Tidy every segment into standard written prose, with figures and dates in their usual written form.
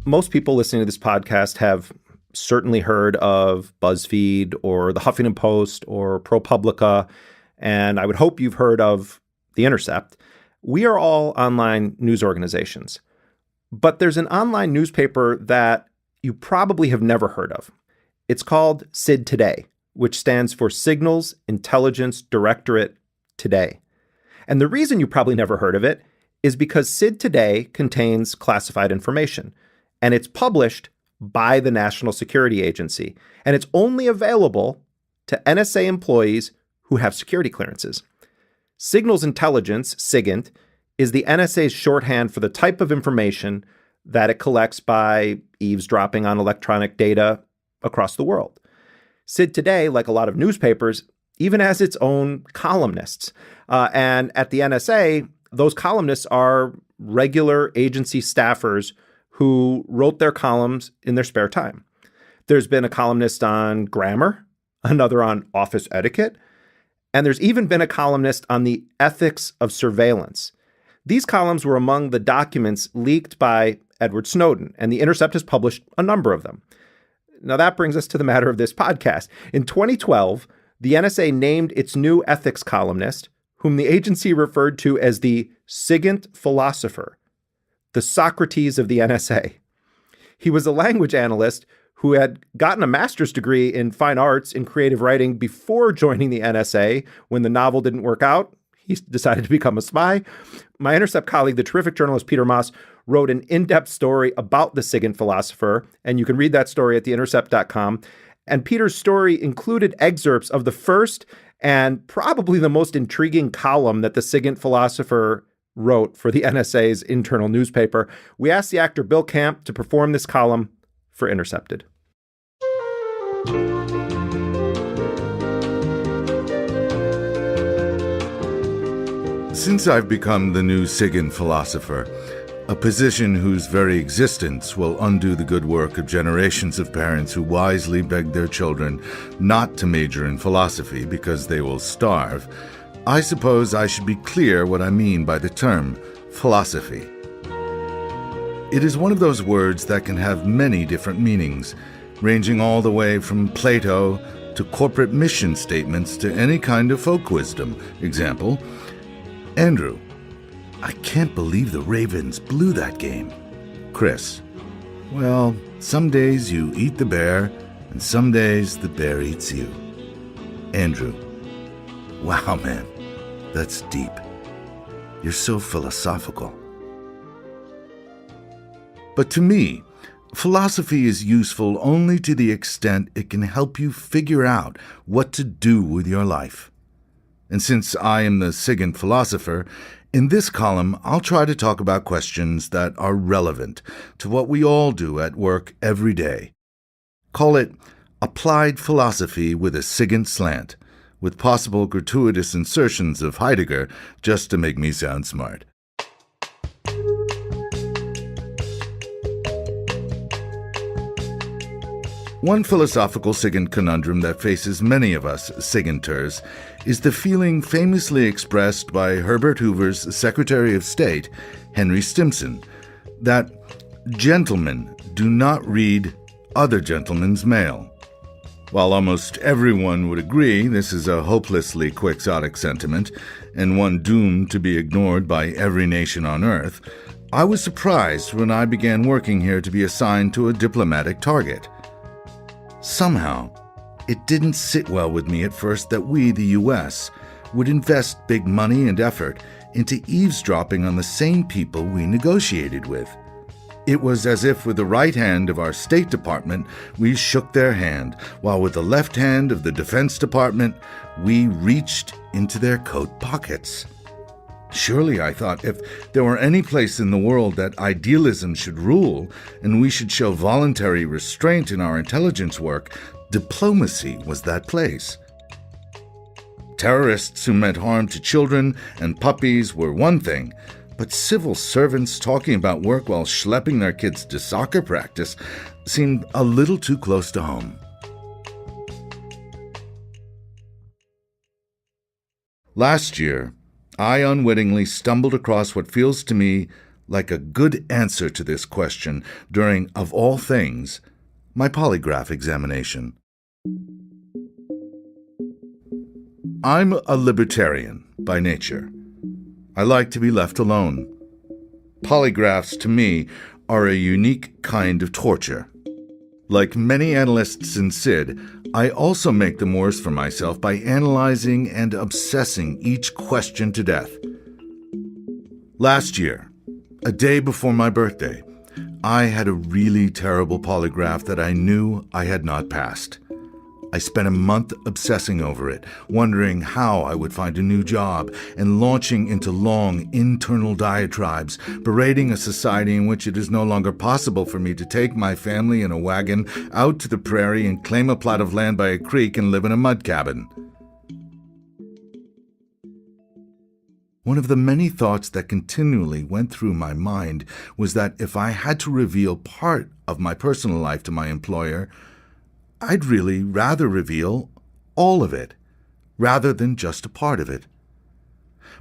Most people listening to this podcast have certainly heard of BuzzFeed or the Huffington Post or ProPublica, and I would hope you've heard of The Intercept. We are all online news organizations, but there's an online newspaper that you probably have never heard of. It's called SID Today, which stands for Signals Intelligence Directorate Today. And the reason you probably never heard of it is because SID Today contains classified information, and it's published by the National Security Agency, and it's only available to NSA employees who have security clearances. Signals Intelligence, SIGINT, is the NSA's shorthand for the type of information that it collects by eavesdropping on electronic data across the world. SID Today, like a lot of newspapers, even has its own columnists. And at the NSA, those columnists are regular agency staffers who wrote their columns in their spare time. There's been a columnist on grammar, another on office etiquette, and there's even been a columnist on the ethics of surveillance. These columns were among the documents leaked by Edward Snowden, and The Intercept has published a number of them. Now that brings us to the matter of this podcast. In 2012, the NSA named its new ethics columnist, whom the agency referred to as the SIGINT Philosopher, the Socrates of the NSA. He was a language analyst who had gotten a master's degree in fine arts in creative writing before joining the NSA. When the novel didn't work out, he decided to become a spy. My Intercept colleague, the terrific journalist Peter Moss, wrote an in-depth story about the SIGINT Philosopher, and you can read that story at theintercept.com. And Peter's story included excerpts of the first and probably the most intriguing column that the SIGINT Philosopher wrote for the NSA's internal newspaper. We asked the actor Bill Camp to perform this column for Intercepted. Since I've become the new SIGINT Philosopher, a position whose very existence will undo the good work of generations of parents who wisely begged their children not to major in philosophy because they will starve, I suppose I should be clear what I mean by the term philosophy. It is one of those words that can have many different meanings, ranging all the way from Plato to corporate mission statements to any kind of folk wisdom. Example, Andrew, I can't believe the Ravens blew that game. Chris, well, some days you eat the bear, and some days the bear eats you. Andrew, wow, man, that's deep. You're so philosophical. But to me, philosophy is useful only to the extent it can help you figure out what to do with your life. And since I am the SIGINT Philosopher, in this column, I'll try to talk about questions that are relevant to what we all do at work every day. Call it Applied Philosophy with a SIGINT slant, with possible gratuitous insertions of Heidegger just to make me sound smart. One philosophical SIGINT conundrum that faces many of us SIGINTers is the feeling famously expressed by Herbert Hoover's Secretary of State, Henry Stimson, that gentlemen do not read other gentlemen's mail. While almost everyone would agree this is a hopelessly quixotic sentiment, and one doomed to be ignored by every nation on earth, I was surprised when I began working here to be assigned to a diplomatic target. Somehow, it didn't sit well with me at first that we, the U.S., would invest big money and effort into eavesdropping on the same people we negotiated with. It was as if with the right hand of our State Department, we shook their hand, while with the left hand of the Defense Department, we reached into their coat pockets. Surely, I thought, if there were any place in the world that idealism should rule and we should show voluntary restraint in our intelligence work, diplomacy was that place. Terrorists who meant harm to children and puppies were one thing, but civil servants talking about work while schlepping their kids to soccer practice seemed a little too close to home. Last year, I unwittingly stumbled across what feels to me like a good answer to this question during, of all things, my polygraph examination. I'm a libertarian by nature. I like to be left alone. Polygraphs, to me, are a unique kind of torture. Like many analysts in SID, I also make them worse for myself by analyzing and obsessing each question to death. Last year, a day before my birthday, I had a really terrible polygraph that I knew I had not passed. I spent a month obsessing over it, wondering how I would find a new job, and launching into long internal diatribes, berating a society in which it is no longer possible for me to take my family in a wagon out to the prairie and claim a plot of land by a creek and live in a mud cabin. One of the many thoughts that continually went through my mind was that if I had to reveal part of my personal life to my employer, I'd really rather reveal all of it, rather than just a part of it.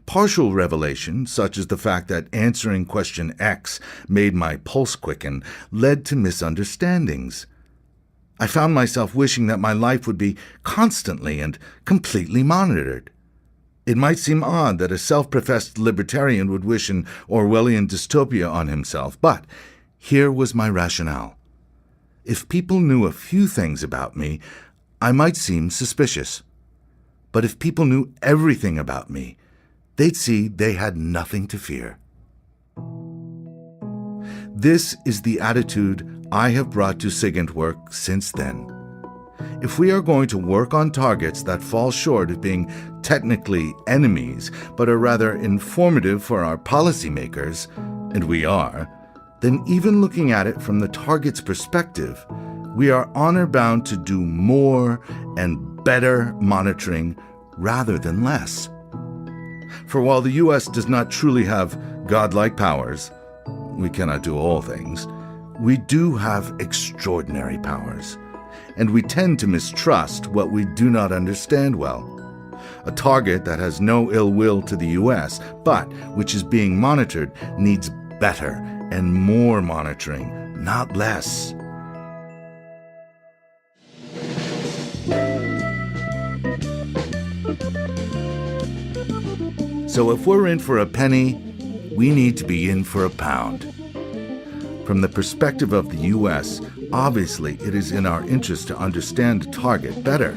Partial revelation, such as the fact that answering question X made my pulse quicken, led to misunderstandings. I found myself wishing that my life would be constantly and completely monitored. It might seem odd that a self-professed libertarian would wish an Orwellian dystopia on himself, but here was my rationale. If people knew a few things about me, I might seem suspicious. But if people knew everything about me, they'd see they had nothing to fear. This is the attitude I have brought to SIGINT work since then. If we are going to work on targets that fall short of being technically enemies, but are rather informative for our policymakers, and we are, then even looking at it from the target's perspective, we are honor-bound to do more and better monitoring rather than less. For while the U.S. does not truly have godlike powers, we cannot do all things, we do have extraordinary powers, and we tend to mistrust what we do not understand well. A target that has no ill will to the U.S., but which is being monitored, needs better and more monitoring, not less. So if we're in for a penny, we need to be in for a pound. From the perspective of the U.S., obviously it is in our interest to understand the target better.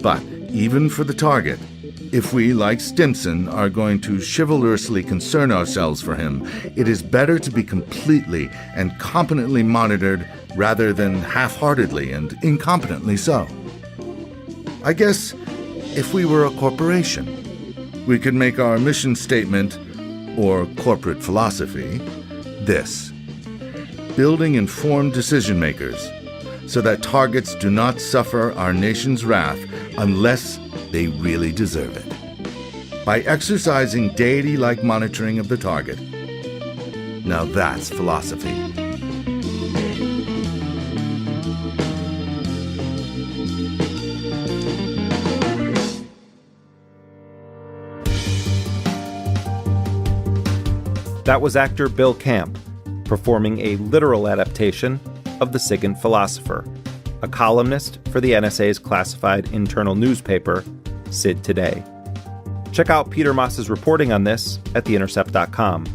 But even for the target, if we, like Stimson, are going to chivalrously concern ourselves for him, it is better to be completely and competently monitored rather than half-heartedly and incompetently so. I guess if we were a corporation, we could make our mission statement, or corporate philosophy, this: building informed decision-makers so that targets do not suffer our nation's wrath unless they really deserve it. By exercising deity-like monitoring of the target. Now that's philosophy. That was actor Bill Camp, performing a literal adaptation of the SIGINT Philosopher, a columnist for the NSA's classified internal newspaper, SID Today. Check out Peter Moss's reporting on this at theintercept.com.